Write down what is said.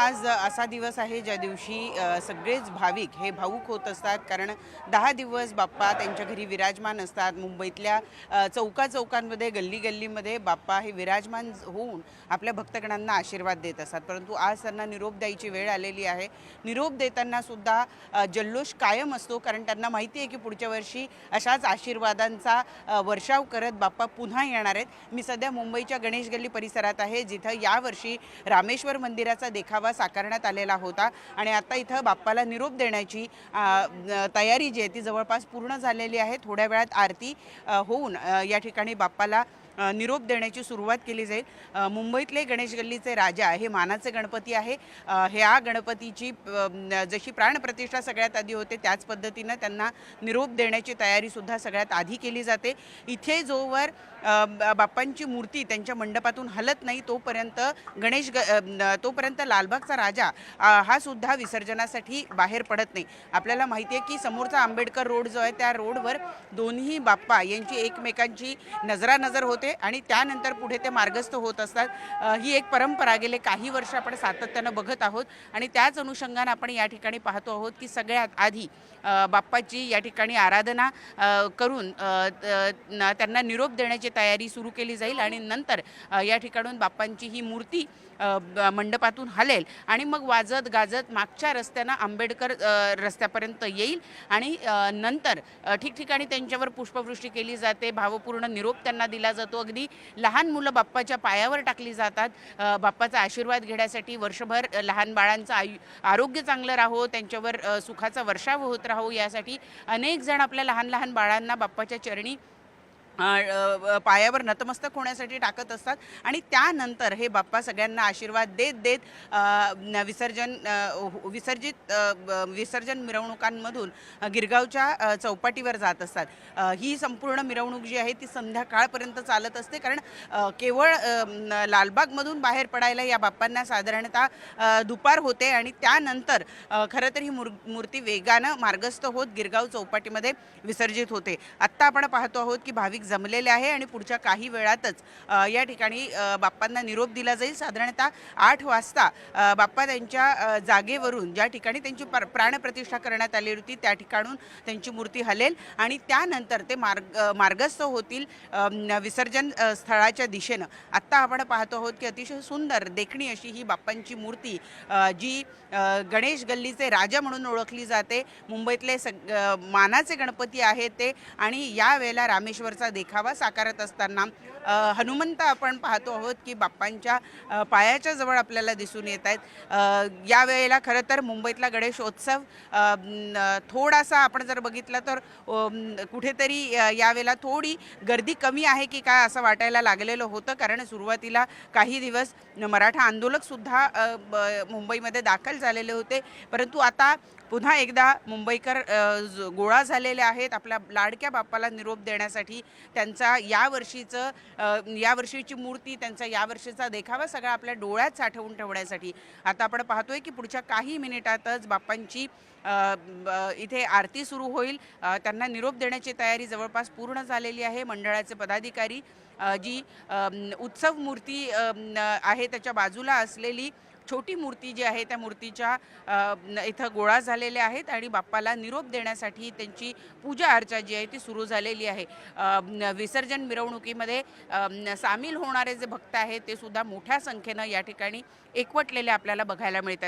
आज असा दिवस आहे ज्या दिवशी सगळेच भाविक हे भावूक होत असतात, कारण 10 दिवस बाप्पा त्यांच्या घरी विराजमान असतात। मुंबईतल्या चौकाचौकांमध्ये, गल्ली-गल्लीमध्ये बाप्पा हे विराजमान होऊन आपल्या भक्तगणांना आशीर्वाद देत असतात। परंतु आज त्यांना निरोप द्यायची वेळ आलेली आहे। निरोप देताना सुद्धा जल्लोष कायम असतो, कारण त्यांना माहिती आहे की पुढच्या वर्षी अशाच आशीर्वादांचा वर्षाव करत बाप्पा पुन्हा येणार आहेत। मी सध्या मुंबईच्या गणेश गल्ली परिसरात आहे, जिथं यावर्षी रामेश्वर मंदिराचा देखावा साकारण्यात आलेला होता आणि आता इथं बाप्पाला निरोप देण्याची तयारी जी आहे ती जवळपास पूर्ण झालेली आहे। थोड्या वेळात आरती होऊन या ठिकाणी बाप्पाला निरोप देण्याची सुरुवात केली जाईल। मुंबईतले गणेश गल्लीचे राजा हे मानाचे गणपती आहे। ह्या गणपतीची जशी प्राणप्रतिष्ठा सगळ्यात आधी होते त्याच पद्धतीनं त्यांना निरोप देण्याची तयारी सुद्धा सगळ्यात आधी केली जाते। इथे जोवर बाप्पांची मूर्ती त्यांच्या मंडपातून हलत नाही तोपर्यंत लालबागचा राजा हा सुद्धा विसर्जनासाठी बाहेर पडत नाही। आपल्याला माहिती आहे की समोरचा आंबेडकर रोड जो आहे त्या रोडवर दोन्ही बाप्पा यांची एकमेकांची नजरानजर होते आणि त्यानंतर पुढे ते मार्गस्थ होत असतात। ही एक परंपरा गेले काही वर्ष आपण सातत्यानं बघत आहोत आणि त्याच अनुषंगाने आपण या ठिकाणी पाहतो आहोत की सगळ्यात आधी बाप्पाची या ठिकाणी आराधना करून त्यांना निरोप देण्याची तयारी सुरू केली जाईल आणि नंतर या ठिकाणून बाप्पांची ही मूर्ती मंडपातून हलेल आणि मग वाजत गाजत मागच्या रस्त्यानं आंबेडकर रस्त्यापर्यंत येईल आणि नंतर ठिकठिकाणी त्यांच्यावर पुष्पवृष्टी केली जाते, भावपूर्ण निरोप त्यांना दिला जातो। अगदी लहान मुलं बाप्पाच्या पायावर टाकली जातात बाप्पाचा आशीर्वाद घेण्यासाठी। वर्षभर लहान बाळांचं आरोग्य चांगलं राहो, त्यांच्यावर सुखाचा वर्षाव होत राहो यासाठी अनेक जण आपल्या लहान लहान बाळांना बाप्पाच्या चरणी पायावर नतमस्तक होण्यासाठी टाकत असतात आणि त्यानंतर हे बाप्पा सगळ्यांना आशीर्वाद देत देत विसर्जन मिरवणुकांमधून गिरगावच्या चौपाटीवर जात असतात। ही संपूर्ण मिरवणूक जी आहे ती संध्याकाळपर्यंत चालत असते, कारण केवळ लालबागमधून बाहेर पडायला या बाप्पांना साधारणतः दुपार होते आणि त्यानंतर खरं तर ही मूर्ती वेगानं मार्गस्थ होत गिरगाव चौपाटीमध्ये विसर्जित होते। आत्ता आपण पाहतो आहोत की भाविक जमलेले आहे आणि पुढच्या काही वेळातच या ठिकाणी बाप्पांना निरोप दिला जाईल। साधारणतः 8 वाजता बाप्पा त्यांच्या जागेवरून ज्या ठिकाणी त्यांची प्राणप्रतिष्ठा करण्यात आली होती त्या ठिकाणून त्यांची मूर्ती हलेल आणि त्यानंतर ते मार्गस्थ होतील विसर्जन स्थळाच्या दिशेनं। आत्ता आपण पाहतो आहोत की अतिशय सुंदर देखणी अशी ही बाप्पांची मूर्ती जी गणेश गल्लीचे राजा म्हणून ओळखली जाते, मुंबईतले मानाचे गणपती आहेत ते, आणि यावेळेला रामेश्वरचा देखावा साकारत असताना हनुमंत आपण पाहतो आहोत की बाप्पांच्या पायाच्या जवळ आपल्याला दिसून येत आहेत। यावेळेला खरं तर मुंबईतला गणेशोत्सव थोडासा आपण जर बघितलं तर कुठेतरी यावेळेला थोडी गर्दी कमी आहे की काय असं वाटायला लागलेलं होतं, कारण सुरुवातीला काही दिवस मराठा आंदोलकसुद्धा मुंबईमध्ये दाखल झालेले होते। परंतु आता पुन्हा एकदा मुंबईकर गोळा झालेले आहेत आपल्या लाडक्या बाप्पाला निरोप देण्यासाठी। त्यांचा यावर्षीची मूर्ती, त्यांचा यावर्षीचा देखावा सगळा आपल्या डोळ्यात साठवून ठेवण्यासाठी आता आपण पाहतोय की पुढच्या काही मिनिटातच बाप्पांची इथे आरती सुरू होईल। त्यांना निरोप देण्याची तयारी जवळपास पूर्ण झालेली आहे। मंडळाचे पदाधिकारी जी उत्सव मूर्ती आहे त्याच्या बाजूला असलेली छोटी मूर्ती जी आहे त्या मूर्तीच्या इथं गोळा झालेल्या आहेत आणि बाप्पाला निरोप देण्यासाठी त्यांची पूजा अर्चा जी आहे ती सुरू झालेली आहे। विसर्जन मिरवणुकीमध्ये सामील होणारे जे भक्त आहेत ते सुद्धा मोठ्या संख्येनं या ठिकाणी एकवटलेले आपल्याला बघायला मिळतात।